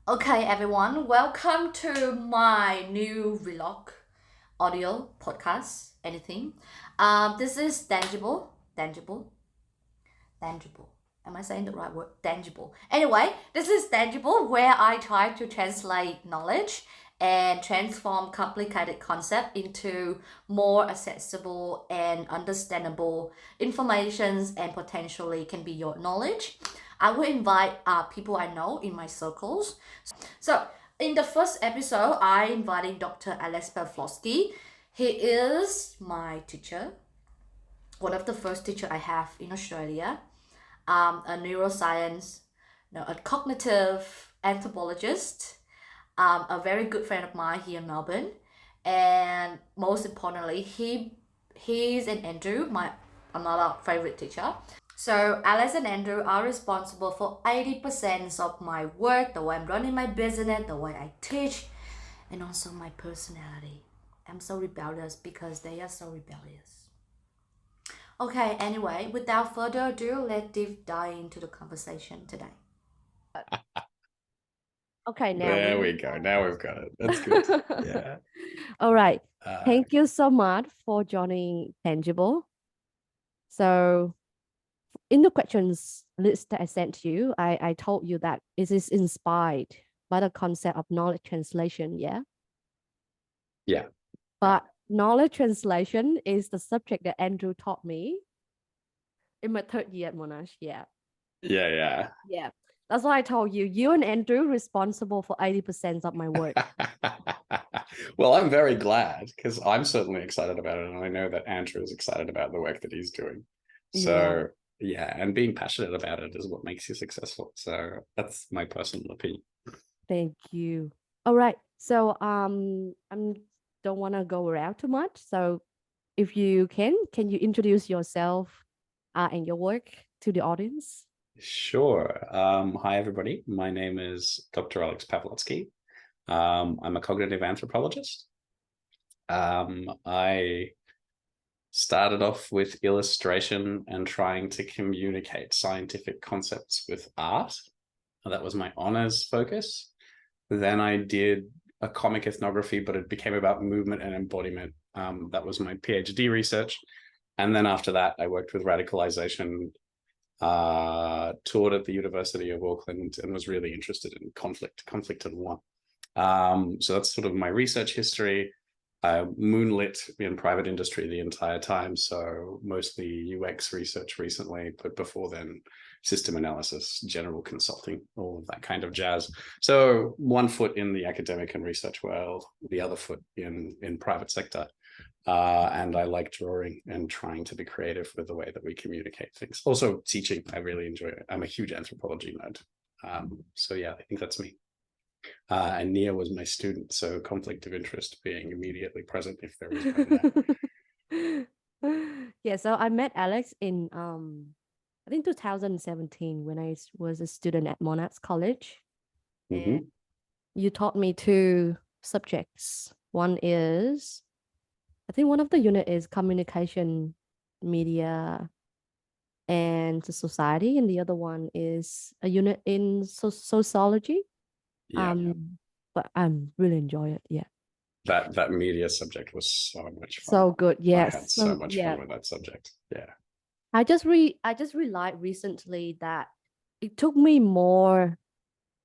Okay, everyone, welcome to my new vlog, audio, podcast, anything. This is tangible. Am I saying the right word? Tangible. Anyway, this is tangible where I try to translate knowledge and transform complicated concept into more accessible and understandable informations and potentially can be your knowledge. I will invite people I know in my circles. So in the first episode, I invited Dr. Alex Pavalotski. He is my teacher, one of the first teacher I have in Australia, a neuroscience, no, a cognitive anthropologist, a very good friend of mine here in Melbourne, and most importantly, he's an Andrew, my another favorite teacher. So Alex and Andrew are responsible for 80% of my work, the way I'm running my business, the way I teach, and also my personality. I'm so rebellious because they are so rebellious. Okay, anyway, without further ado, let's deep dive into the conversation today. Okay, now There we go. Now we've got it. That's good. Yeah. All right. Uh, Thank you so much for joining Tangible. So in the questions list that I sent to you, I told you that it is inspired by the concept of knowledge translation, yeah? yeah. But knowledge translation is the subject that Andrew taught me in my third year at Monash, yeah. Yeah. Yeah. That's why I told you, you and Andrew responsible for 80% of my work. Well, I'm very glad because I'm certainly excited about it. And I know that Andrew is excited about the work that he's doing. So, yeah, and being passionate about it is what makes you successful. So that's my personal opinion. Thank you. All right. So I don't want to go around too much. So if you can you introduce yourself and your work to the audience? Sure. Hi, everybody. My name is Dr. Alex Pavalotski. I'm a cognitive anthropologist. I started off with illustration and trying to communicate scientific concepts with art. That was my honors focus. Then I did a comic ethnography, but it became about movement and embodiment. That was my PhD research. And then after that, I worked with radicalization, toured at the University of Auckland, and was really interested in conflict and war. So that's sort of my research history. Moonlit in private industry the entire time, so mostly UX research recently, but before then, system analysis, general consulting, all of that kind of jazz. So one foot in the academic and research world, the other foot in private sector. And I like drawing and trying to be creative with the way that we communicate things. Also teaching, I really enjoy it. I'm a huge anthropology nerd. So yeah, I think that's me. And Nia was my student, so conflict of interest being immediately present if there was one there. Yeah, so I met Alex in I think 2017 when I was a student at Monash College. And you taught me two subjects. One is, I think one of the unit is communication, media, and the society, and the other one is a unit in sociology. But I really enjoy it. Yeah. That media subject was so much fun. So good. Yes. I had so much fun with that subject. Yeah. I just realized recently that it took me more.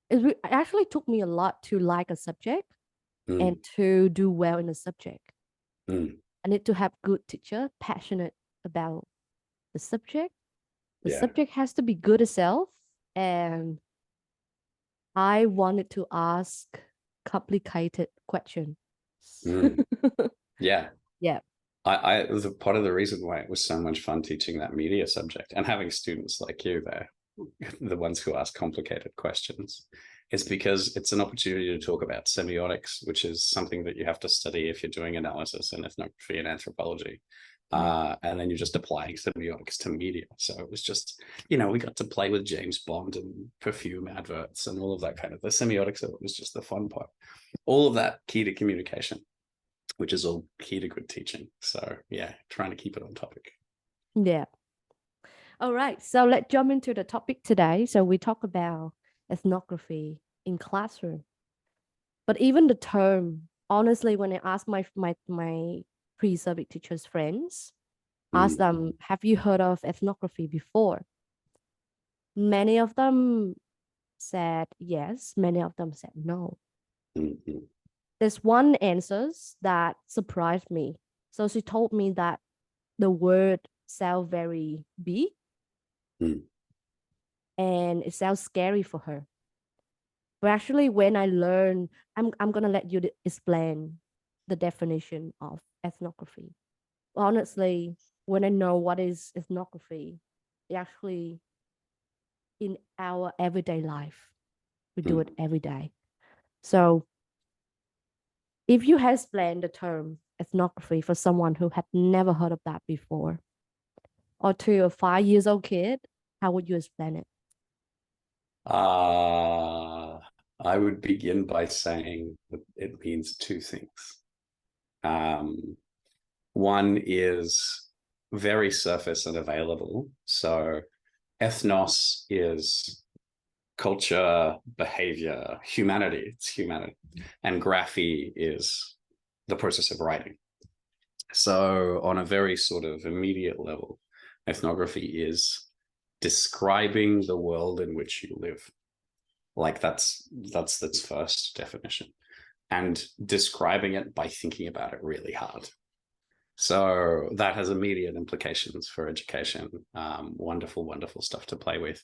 It actually took me a lot to like a subject and to do well in a subject. I need to have good teacher, passionate about the subject. The subject has to be good itself, and I wanted to ask complicated questions. Yeah. Yeah. I was a part of the reason why it was so much fun teaching that media subject and having students like you there, the ones who ask complicated questions, is because it's an opportunity to talk about semiotics, which is something that you have to study if you're doing analysis and ethnography and anthropology. And then you're just applying semiotics to media. So it was just, we got to play with James Bond and perfume adverts and all of that kind of, the semiotics of it was just the fun part. All of that key to communication, which is all key to good teaching. So yeah, trying to keep it on topic. Yeah. All right. So let's jump into the topic today. So we talk about ethnography. in classroom. But even the term, honestly, when I ask my pre-subject teachers friends, ask them, have you heard of ethnography before? Many of them said yes, many of them said no. There's one answer that surprised me. So she told me that the word sounds very big and it sounds scary for her. But actually, when I learn, I'm gonna let you explain the definition of ethnography. Honestly, when I know what is ethnography, it actually in our everyday life, we do it every day. So if you had explained the term ethnography for someone who had never heard of that before, or to a 5 years old kid, how would you explain it? I would begin by saying that it means two things. One is very surface and available. So ethnos is culture, behavior, humanity. It's humanity. And graphy is the process of writing. So on a very sort of immediate level, ethnography is describing the world in which you live. Like that's its first definition, and describing it by thinking about it really hard. So that has immediate implications for education. Wonderful, wonderful stuff to play with.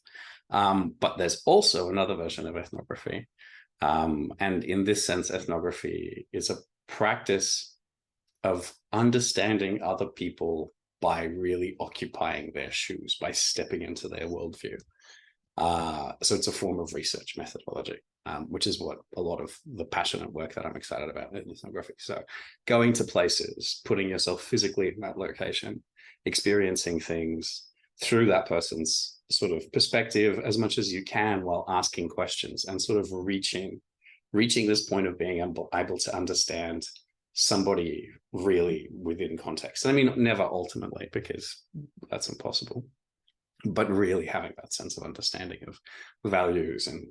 But there's also another version of ethnography. And in this sense, ethnography is a practice of understanding other people by really occupying their shoes, by stepping into their worldview. So it's a form of research methodology, which is what a lot of the passionate work that I'm excited about in ethnography. So going to places, putting yourself physically in that location, experiencing things through that person's sort of perspective as much as you can while asking questions and sort of reaching this point of being able to understand somebody really within context. I mean, never ultimately, because that's impossible, but really having that sense of understanding of values and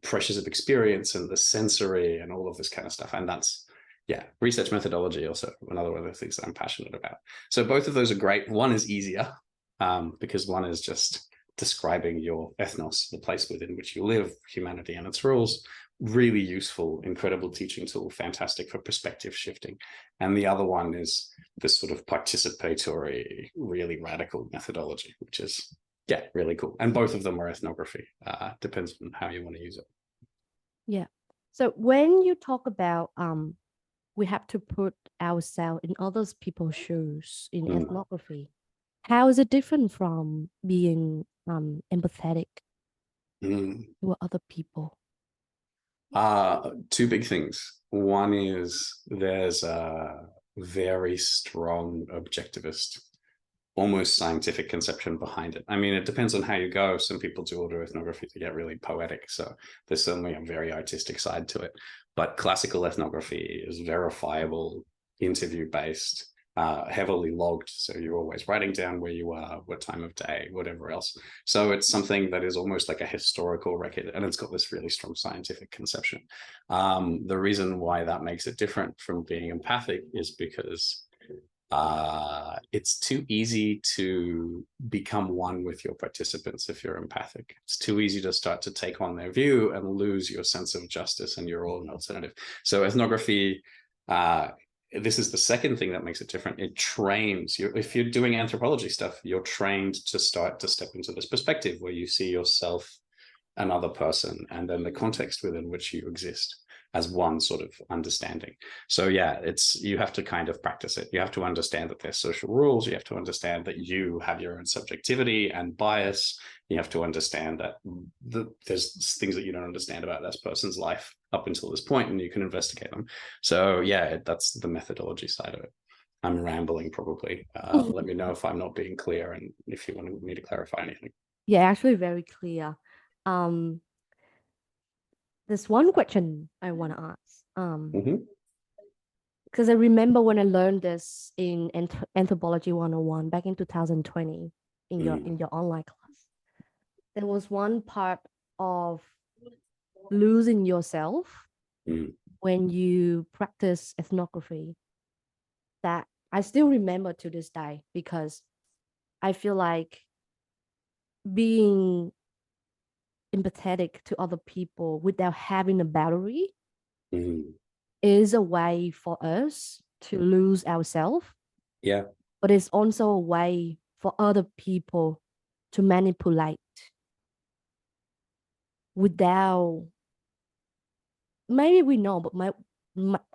pressures of experience and the sensory and all of this kind of stuff. And that's, yeah, research methodology also another one of the things that I'm passionate about. So both of those are great. One is easier because one is just describing your ethnos, the place within which you live, humanity and its rules. Really useful, incredible teaching tool, fantastic for perspective shifting. And the other one is this sort of participatory, really radical methodology, which is, yeah, really cool. And both of them are ethnography. Depends on how you want to use it. Yeah. So when you talk about we have to put ourselves in other people's shoes in ethnography, how is it different from being empathetic to other people? Two big things. One is there's a very strong objectivist, almost scientific conception behind it. I mean, it depends on how you go. Some people do autoethnography to get really poetic. So there's certainly a very artistic side to it. But classical ethnography is verifiable, interview-based, heavily logged. So you're always writing down where you are, what time of day, whatever else. So it's something that is almost like a historical record, and it's got this really strong scientific conception. The reason why that makes it different from being empathic is because it's too easy to become one with your participants if you're empathic. It's too easy to start to take on their view and lose your sense of justice and you're all an alternative. So ethnography, this is the second thing that makes it different. It trains you. If you're doing anthropology stuff, you're trained to start to step into this perspective where you see yourself, another person, and then the context within which you exist as one sort of understanding. So yeah, you have to kind of practice it. You have to understand that there's social rules. You have to understand that you have your own subjectivity and bias. You have to understand that there's things that you don't understand about this person's life up until this point, and you can investigate them. So yeah, that's the methodology side of it. I'm rambling probably. Let me know if I'm not being clear and if you want me to clarify anything. Yeah, actually very clear. There's one question I want to ask. Because I remember when I learned this in Anthropology 101 back in 2020 in your online class, there was one part of losing yourself Mm. when you practice ethnography that I still remember to this day, because I feel like being empathetic to other people without having a boundary Mm. is a way for us to lose ourselves, Yeah. but it's also a way for other people to manipulate without, maybe we know, but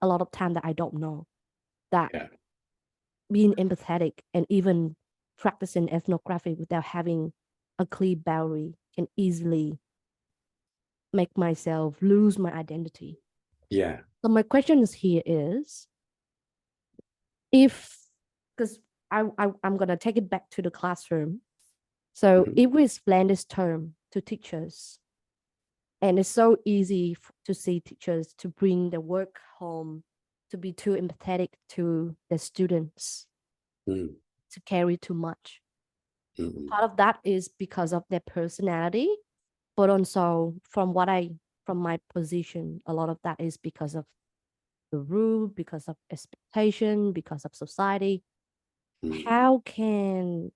a lot of time that I don't know that Yeah. being empathetic and even practicing ethnography without having a clear boundary can easily make myself lose my identity. Yeah. So my question here is, if, because I'm gonna take it back to the classroom. So Mhm. if we explain this term to teachers, and it's so easy to see teachers to bring the work home, to be too empathetic to the students, Mm. to carry too much. Mm. Part of that is because of their personality, but also from my position, a lot of that is because of the rule, because of expectation, because of society. Mm. How can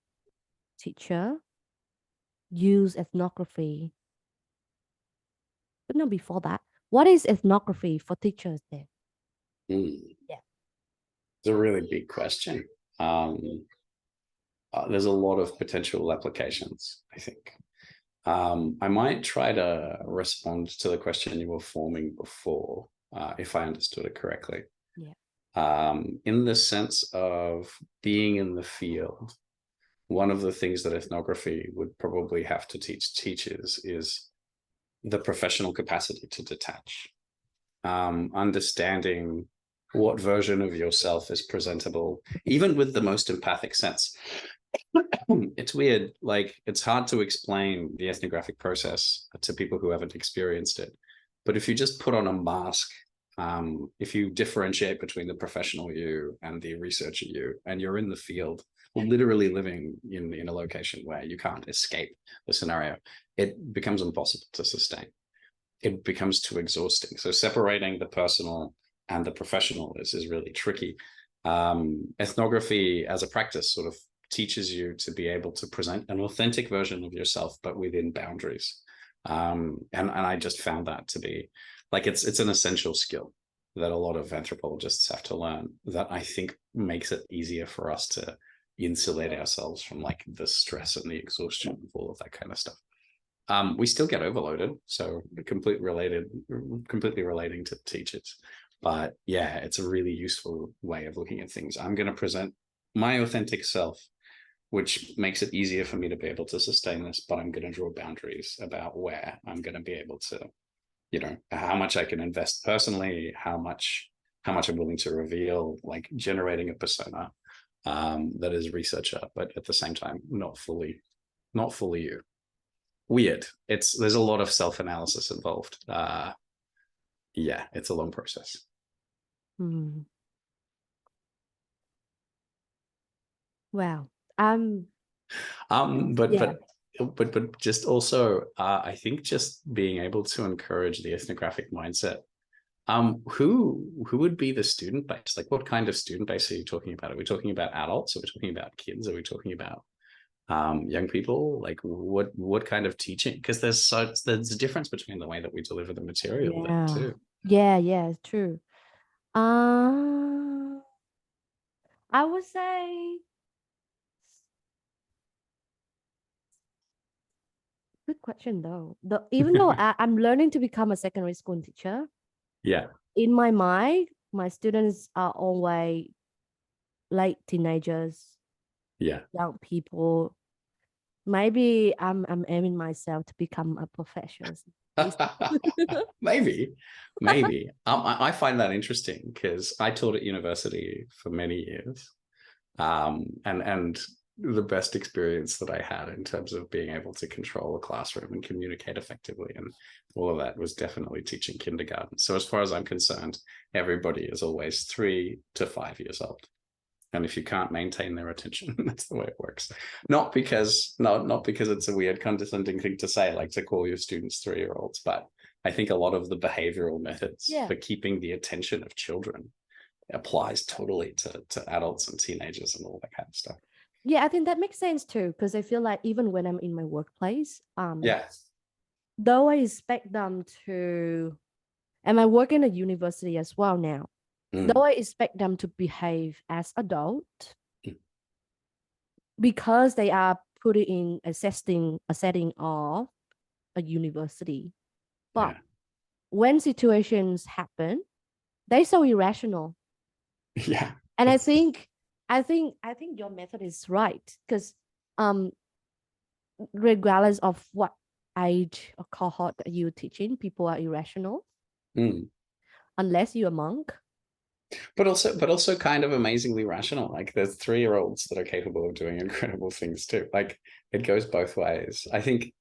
teacher use ethnography? But no, before that, what is ethnography for teachers then? Mm. Yeah. It's a really big question. There's a lot of potential applications, I think. I might try to respond to the question you were forming before, if I understood it correctly. Yeah. In the sense of being in the field, one of the things that ethnography would probably have to teach teachers is the professional capacity to detach, understanding what version of yourself is presentable, even with the most empathic sense. It's weird, like it's hard to explain the ethnographic process to people who haven't experienced it. But if you just put on a mask, if you differentiate between the professional you and the researcher you, and you're in the field, literally living in a location where you can't escape the scenario, it becomes impossible to sustain. It becomes too exhausting. So separating the personal and the professional is really tricky. Ethnography as a practice sort of teaches you to be able to present an authentic version of yourself, but within boundaries. And I just found that to be like it's an essential skill that a lot of anthropologists have to learn, that I think makes it easier for us to insulate ourselves from like the stress and the exhaustion of all of that kind of stuff. We still get overloaded, so completely relating to teachers. But yeah, it's a really useful way of looking at things. I'm going to present my authentic self, which makes it easier for me to be able to sustain this, but I'm going to draw boundaries about where I'm going to be able to, how much I can invest personally, how much I'm willing to reveal, like generating a persona that is researcher, but at the same time, not fully you. Weird. There's a lot of self-analysis involved. Yeah, it's a long process. Hmm. Wow. But Yeah. but just also, I think just being able to encourage the ethnographic mindset. Who would be the student base? Like, what kind of student base are you talking about? Are we talking about adults? Are we talking about kids? Are we talking about young people? Like, what kind of teaching? Because there's a difference between the way that we deliver the material there Yeah. too. Yeah, true. Uh, I would say, good question though. Even though I'm learning to become a secondary school teacher, Yeah, in my mind, my students are always like teenagers, yeah. young people. Maybe I'm aiming myself to become a professional. maybe I find that interesting because I taught at university for many years, and the best experience that I had in terms of being able to control a classroom and communicate effectively and all of that was definitely teaching kindergarten. So as far as I'm concerned, everybody is always 3 to 5 years old. And if you can't maintain their attention, that's the way it works. Not because it's a weird condescending thing to say, like to call your students 3-year-olds, but I think a lot of the behavioral methods for keeping the attention of children applies totally to adults and teenagers and all that kind of stuff. Yeah, I think that makes sense too, because I feel like even when I'm in my workplace, though I expect them to, and I work in a university as well now, though I expect them to behave as adult, because they are put in a setting of a university. But when situations happen, they're so irrational. Yeah. And I think your method is right, because regardless of what age or cohort that you're teaching, people are irrational unless you're a monk. But also kind of amazingly rational. Like there's 3-year-olds that are capable of doing incredible things too. Like it goes both ways. I think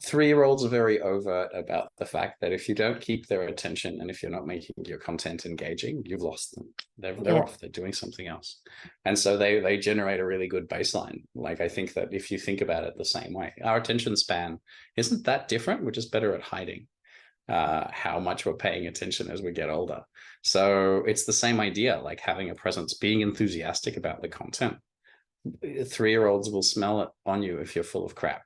3-year-olds are very overt about the fact that if you don't keep their attention and if you're not making your content engaging, you've lost them. They're off, they're doing something else. And so they generate a really good baseline. Like I think that if you think about it the same way, our attention span isn't that different. We're just better at hiding how much we're paying attention as we get older. So it's the same idea, like having a presence, being enthusiastic about the content. 3-year-olds will smell it on you if you're full of crap.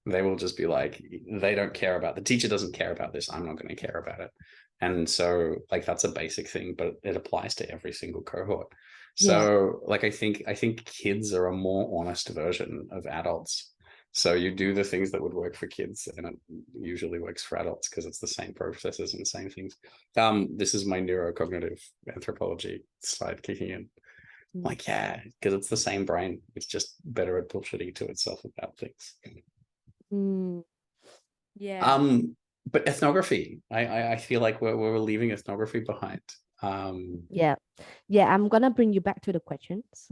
They will just be like, they don't care about, the teacher doesn't care about this, I'm not going to care about it. And so like that's a basic thing, but it applies to every single cohort. So like I think kids are a more honest version of adults. So you do the things that would work for kids and it usually works for adults because it's the same processes and the same things. This is my neurocognitive anthropology side kicking in. Like, because it's the same brain. It's just better at bullshitting to itself about things. But ethnography, I feel like we're leaving ethnography behind. I'm gonna bring you back to the questions.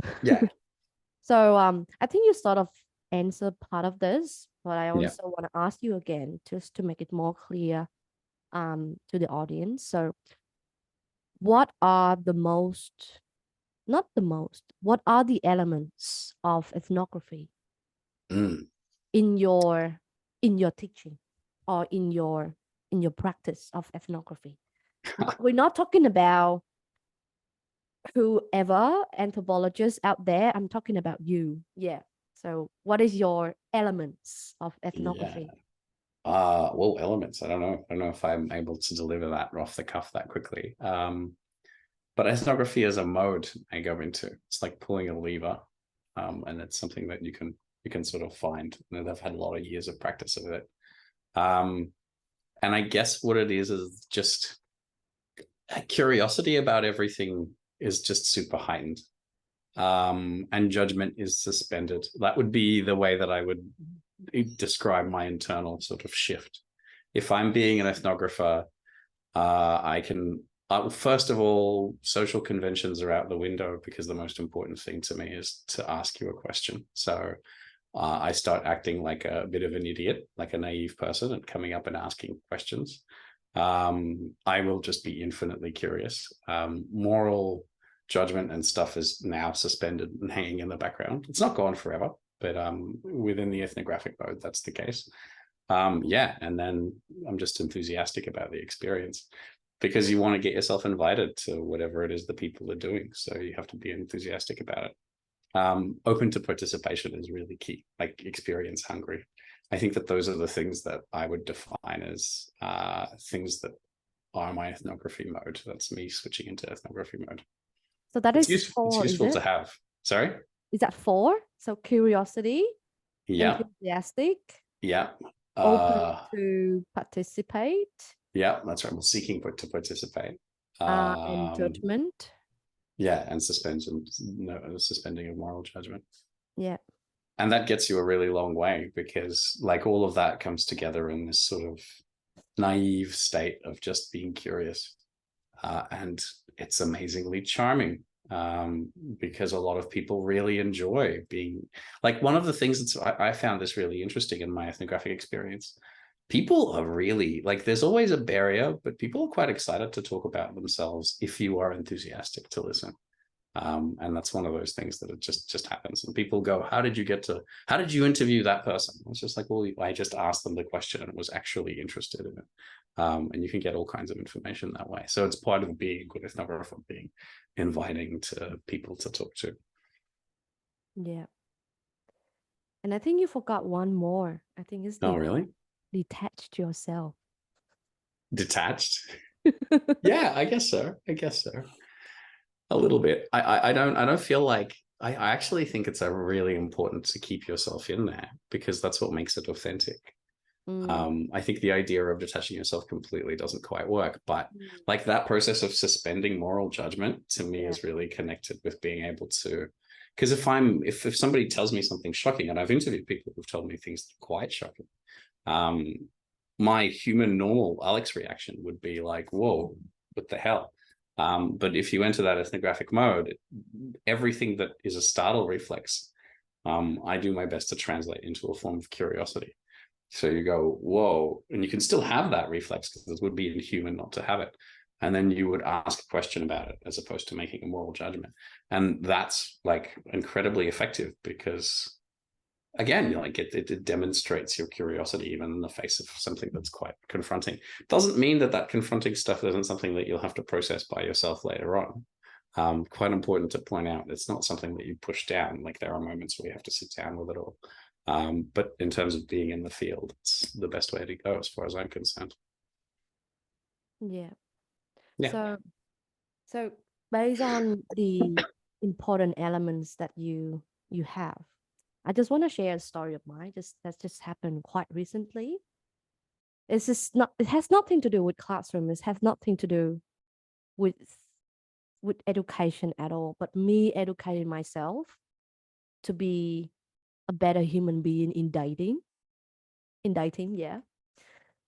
So I think you sort of answered part of this, but I also want to ask you again just to make it more clear to the audience. So what are what are the elements of ethnography in your teaching or in your practice of ethnography? We're not talking about whoever anthropologists out there. I'm talking about you. So what is your elements of ethnography? Well, elements. I don't know if I'm able to deliver that off the cuff that quickly. But ethnography is a mode I go into. It's like pulling a lever, and it's something that you can sort of find. And I've had a lot of years of practice of it. And I guess what it is just a curiosity about everything is just super heightened. And judgment is suspended. That would be the way that I would describe my internal sort of shift. If I'm being an ethnographer, I can, first of all, social conventions are out the window because the most important thing to me is to ask you a question. So I start acting like a bit of an idiot, like a naive person, and coming up and asking questions. I will just be infinitely curious. Moral judgment and stuff is now suspended and hanging in the background. It's not gone forever, but within the ethnographic mode, that's the case. And then I'm just enthusiastic about the experience because you want to get yourself invited to whatever it is the people are doing. So you have to be enthusiastic about it. Open to participation is really key, like experience hungry. I think that those are the things that I would define as things that are my ethnography mode. That's me switching into ethnography mode. So that is it's useful to have. Sorry? Is that 4? So curiosity, enthusiastic, open to participate. Yeah, that's right. We're seeking to participate. And judgment. And suspending of moral judgment. Yeah. And that gets you a really long way because like all of that comes together in this sort of naive state of just being curious. And it's amazingly charming because a lot of people really enjoy being like one of the things that's I found this really interesting in my ethnographic experience. People are really like there's always a barrier, but people are quite excited to talk about themselves if you are enthusiastic to listen. And that's one of those things that it just happens. And people go, how did you interview that person? It's just like, well, I just asked them the question and was actually interested in it. And you can get all kinds of information that way. So it's part of being a good ethnographer, being inviting to people to talk to. Yeah. And I think you forgot one more. I think it's Oh, really? detached yourself. Detached? Yeah, I guess so. A little bit. I don't feel like I actually think it's a really important to keep yourself in there, because that's what makes it authentic. I think the idea of detaching yourself completely doesn't quite work, but like that process of suspending moral judgment to me is really connected with being able to, because if somebody tells me something shocking, and I've interviewed people who've told me things quite shocking, my human normal Alex reaction would be like, whoa, what the hell? But if you enter that ethnographic mode, everything that is a startle reflex, I do my best to translate into a form of curiosity. So you go, whoa, and you can still have that reflex, because it would be inhuman not to have it. And then you would ask a question about it as opposed to making a moral judgment. And that's like incredibly effective, because again, like it demonstrates your curiosity even in the face of something that's quite confronting. Doesn't mean that confronting stuff isn't something that you'll have to process by yourself later on. Quite important to point out, it's not something that you push down. Like there are moments where you have to sit down with it all. But in terms of being in the field, it's the best way to go as far as I'm concerned. Yeah. Yeah. So based on the important elements that you have, I just want to share a story of mine. That just happened quite recently. It's just not. It has nothing to do with classroom. It has nothing to do with education at all. But me educating myself to be a better human being in dating. Yeah.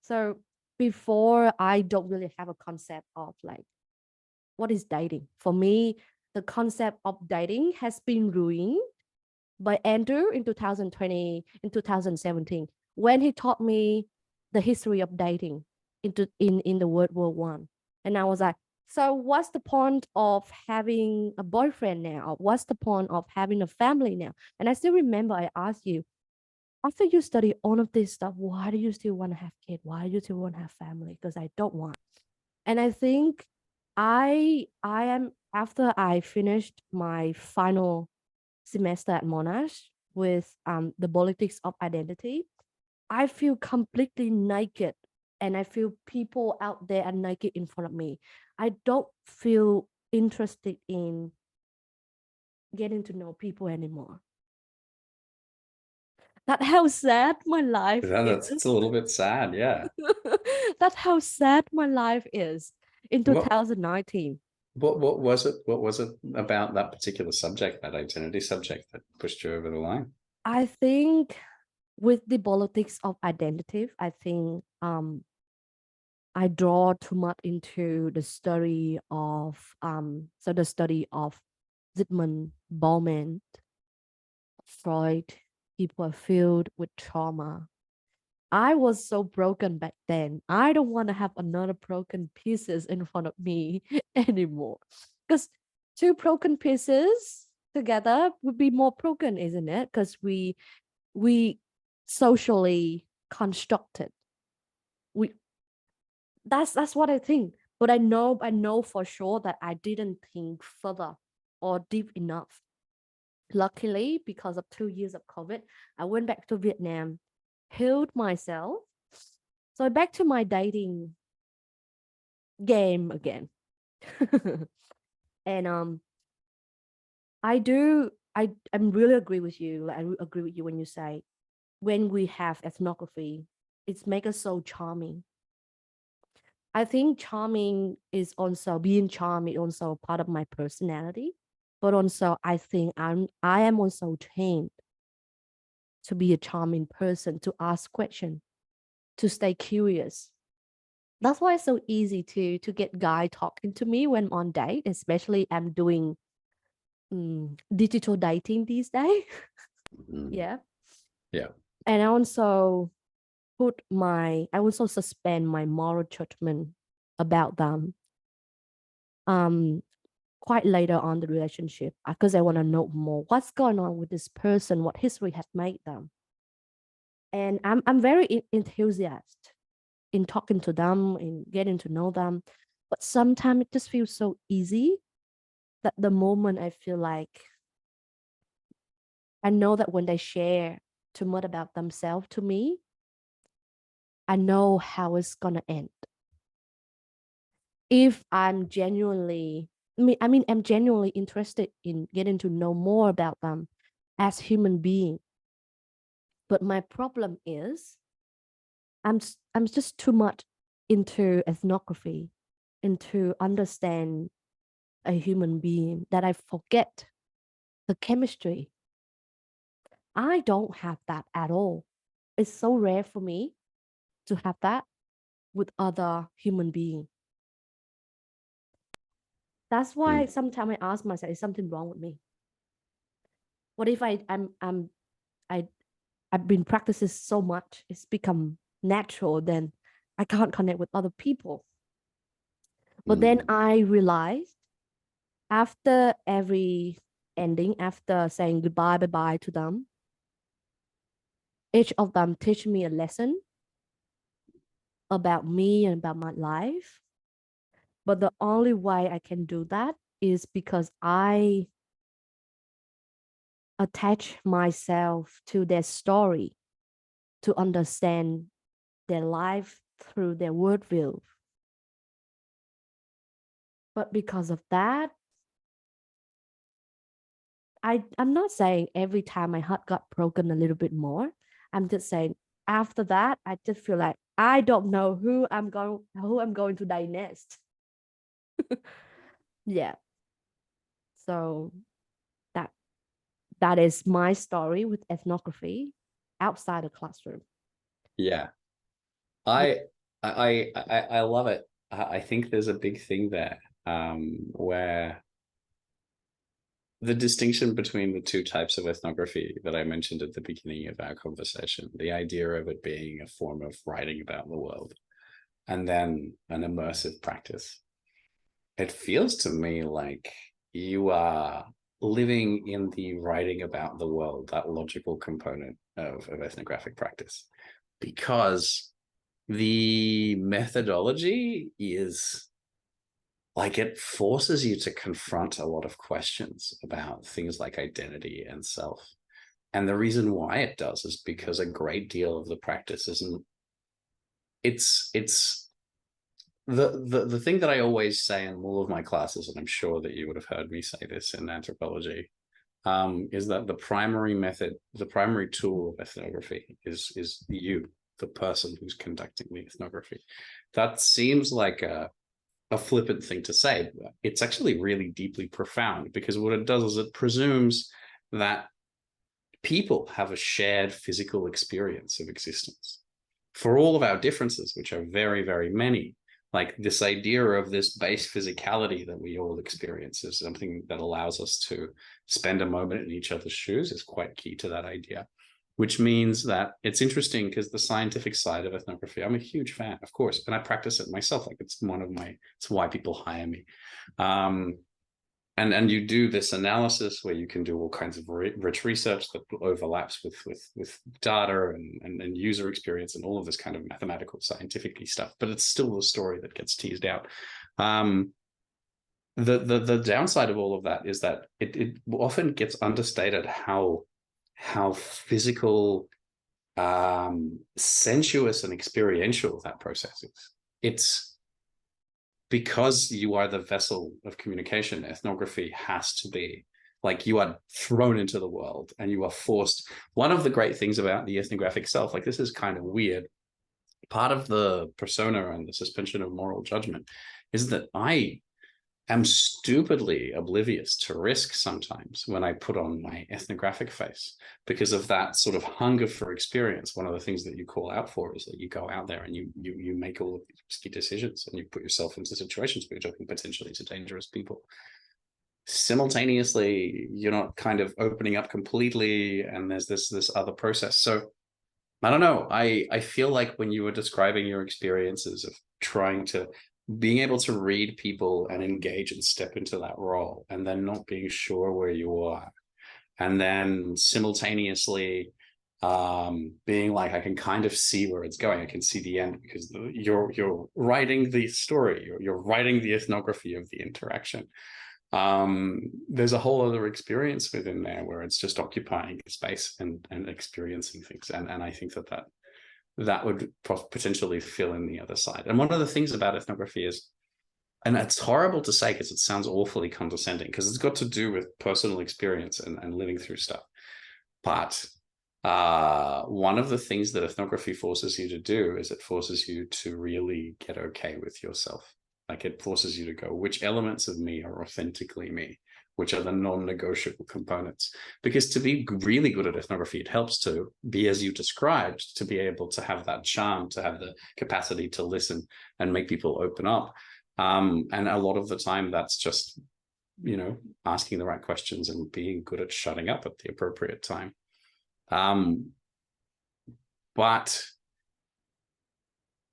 So before, I don't really have a concept of like what is dating. For me, the concept of dating has been ruined by Andrew in 2020, in 2017, when he taught me the history of dating in the World War One. And I was like, so what's the point of having a boyfriend now? What's the point of having a family now? And I still remember I asked you, after you study all of this stuff, why do you still want to have kids? Why do you still want to have family? Because I don't want. And I think I am, after I finished my final semester at Monash with the politics of identity, I feel completely naked, and I feel people out there are naked in front of me. I don't feel interested in getting to know people anymore. That's how sad my life is. It's a little bit sad. Yeah. That's how sad my life is in What 2019. what was it? What was it about that particular subject, that identity subject, that pushed you over the line? I think with the politics of identity, I think I draw too much into the study of Zygmunt Bauman, Freud. People are filled with trauma. I was so broken back then. I don't want to have another broken pieces in front of me anymore. Because two broken pieces together would be more broken, isn't it? Because we socially constructed. We that's what I think. But I know for sure that I didn't think further or deep enough. Luckily, because of 2 years of COVID, I went back to Vietnam, healed myself. So back to my dating game again. And I'm really agree with you. Like, I agree with you when you say when we have ethnography, it's make us so charming. I think being charming is also part of my personality, but also I think I am also trained to be a charming person, to ask questions, to stay curious. That's why it's so easy to get guy talking to me when I'm on date, especially I'm doing digital dating these days. Yeah. Yeah. And I also suspend my moral judgment about them. quite later on the relationship, because I want to know more what's going on with this person, what history has made them. And I'm very enthusiastic in talking to them, in getting to know them. But sometimes it just feels so easy that the moment I feel like I know that when they share too much about themselves to me, I know how it's gonna end. If I'm genuinely, I'm genuinely interested in getting to know more about them as human being. But my problem is I'm just too much into ethnography, into understand a human being, that I forget the chemistry. I don't have that at all. It's so rare for me to have that with other human beings. That's why sometimes I ask myself, is something wrong with me? What if I I've been practicing so much, it's become natural, then I can't connect with other people. But then I realized after every ending, after saying goodbye, bye bye to them, each of them teach me a lesson about me and about my life. But the only way I can do that is because I attach myself to their story to understand their life through their worldview. But because of that, I'm not saying every time my heart got broken a little bit more. I'm just saying after that, I just feel like I don't know who I'm going to die next. Yeah. So that that is my story with ethnography outside the classroom. Yeah. Yeah. I love it. I think there's a big thing there, where the distinction between the two types of ethnography that I mentioned at the beginning of our conversation, the idea of it being a form of writing about the world, and then an immersive practice. It feels to me like you are living in the writing about the world, that logical component of ethnographic practice, because the methodology is like, it forces you to confront a lot of questions about things like identity and self. And the reason why it does is because a great deal of the practice isn't, it's the thing that I always say in all of my classes, and I'm sure that you would have heard me say this in anthropology, is that the primary method, the primary tool of ethnography is you, the person who's conducting the ethnography. That seems like a flippant thing to say, but it's actually really deeply profound, because what it does is it presumes that people have a shared physical experience of existence. For all of our differences, which are very, very many, like this idea of this base physicality that we all experience is something that allows us to spend a moment in each other's shoes, is quite key to that idea. Which means that it's interesting because the scientific side of ethnography, I'm a huge fan, of course, and I practice it myself. Like, it's it's why people hire me. And you do this analysis where you can do all kinds of rich research that overlaps with data and user experience and all of this kind of mathematical, scientific stuff. But it's still the story that gets teased out. The downside of all of that is that it often gets understated how physical, sensuous and experiential that process is. It's because you are the vessel of communication. Ethnography has to be like, you are thrown into the world and you are forced. One of the great things about the ethnographic self, like, this is kind of weird, part of the persona and the suspension of moral judgment is that I am stupidly oblivious to risk sometimes when I put on my ethnographic face, because of that sort of hunger for experience. One of the things that you call out for is that you go out there and you make all of these risky decisions and you put yourself into situations where you're talking potentially to dangerous people. Simultaneously, you're not kind of opening up completely, and there's this other process. So I don't know. I feel like when you were describing your experiences of trying to being able to read people and engage and step into that role, and then not being sure where you are, and then simultaneously being like, I can kind of see where it's going. I can see the end, because you're writing the story, you're writing the ethnography of the interaction. There's a whole other experience within there where it's just occupying space and experiencing things, and I think that would potentially fill in the other side. And one of the things about ethnography is, and it's horrible to say because it sounds awfully condescending, because it's got to do with personal experience and living through stuff, but one of the things that ethnography forces you to do is it forces you to really get okay with yourself. Like, it forces you to go, which elements of me are authentically me? Which are the non-negotiable components? Because to be really good at ethnography, it helps to be, as you described, to be able to have that charm, to have the capacity to listen and make people open up. And a lot of the time that's just, asking the right questions and being good at shutting up at the appropriate time. But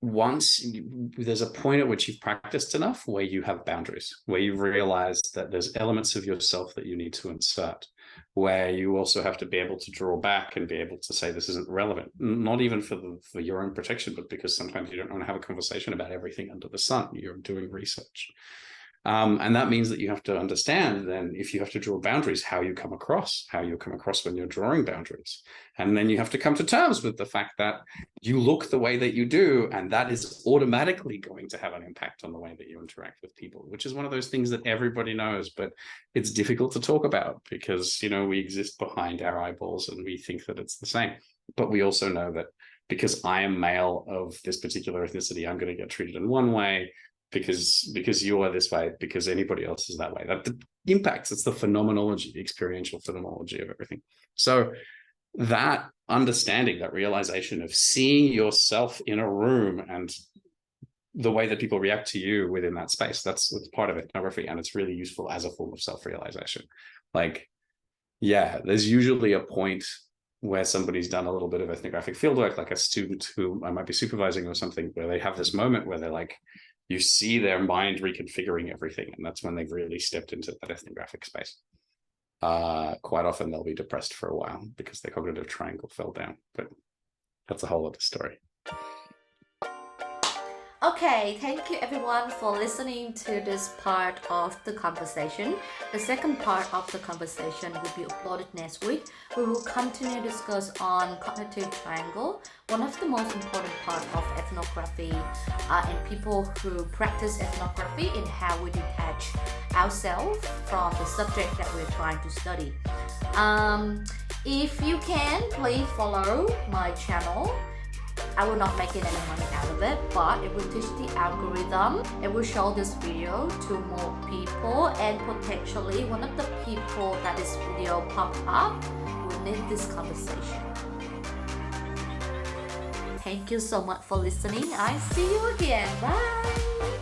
there's a point at which you've practiced enough where you have boundaries, where you realize that there's elements of yourself that you need to insert, where you also have to be able to draw back and be able to say, this isn't relevant, not even for your own protection, but because sometimes you don't want to have a conversation about everything under the sun. You're doing research. And that means that you have to understand then, if you have to draw boundaries, how you come across when you're drawing boundaries. And then you have to come to terms with the fact that you look the way that you do, and that is automatically going to have an impact on the way that you interact with people, which is one of those things that everybody knows, but it's difficult to talk about because, we exist behind our eyeballs and we think that it's the same. But we also know that because I am male of this particular ethnicity, I'm going to get treated in one way, because you are this way, because anybody else is that way. That the impacts, it's the phenomenology, the experiential phenomenology of everything. So that understanding, that realization of seeing yourself in a room and the way that people react to you within that space, that's part of ethnography, and it's really useful as a form of self-realization. Like, yeah, there's usually a point where somebody's done a little bit of ethnographic fieldwork, like a student who I might be supervising or something, where they have this moment where they're like, you see their mind reconfiguring everything, and that's when they've really stepped into that ethnographic space. Quite often they'll be depressed for a while because their cognitive triangle fell down, but that's a whole other story. Okay, thank you everyone for listening to this part of the conversation. The second part of the conversation will be uploaded next week. We will continue to discuss on cognitive triangle, one of the most important parts of ethnography, and people who practice ethnography and how we detach ourselves from the subject that we're trying to study. If you can, please follow my channel. I will not make any money out of it, but it will teach the algorithm. It will show this video to more people, and potentially one of the people that this video pop up will need this conversation. Thank you so much for listening. I see you again. Bye.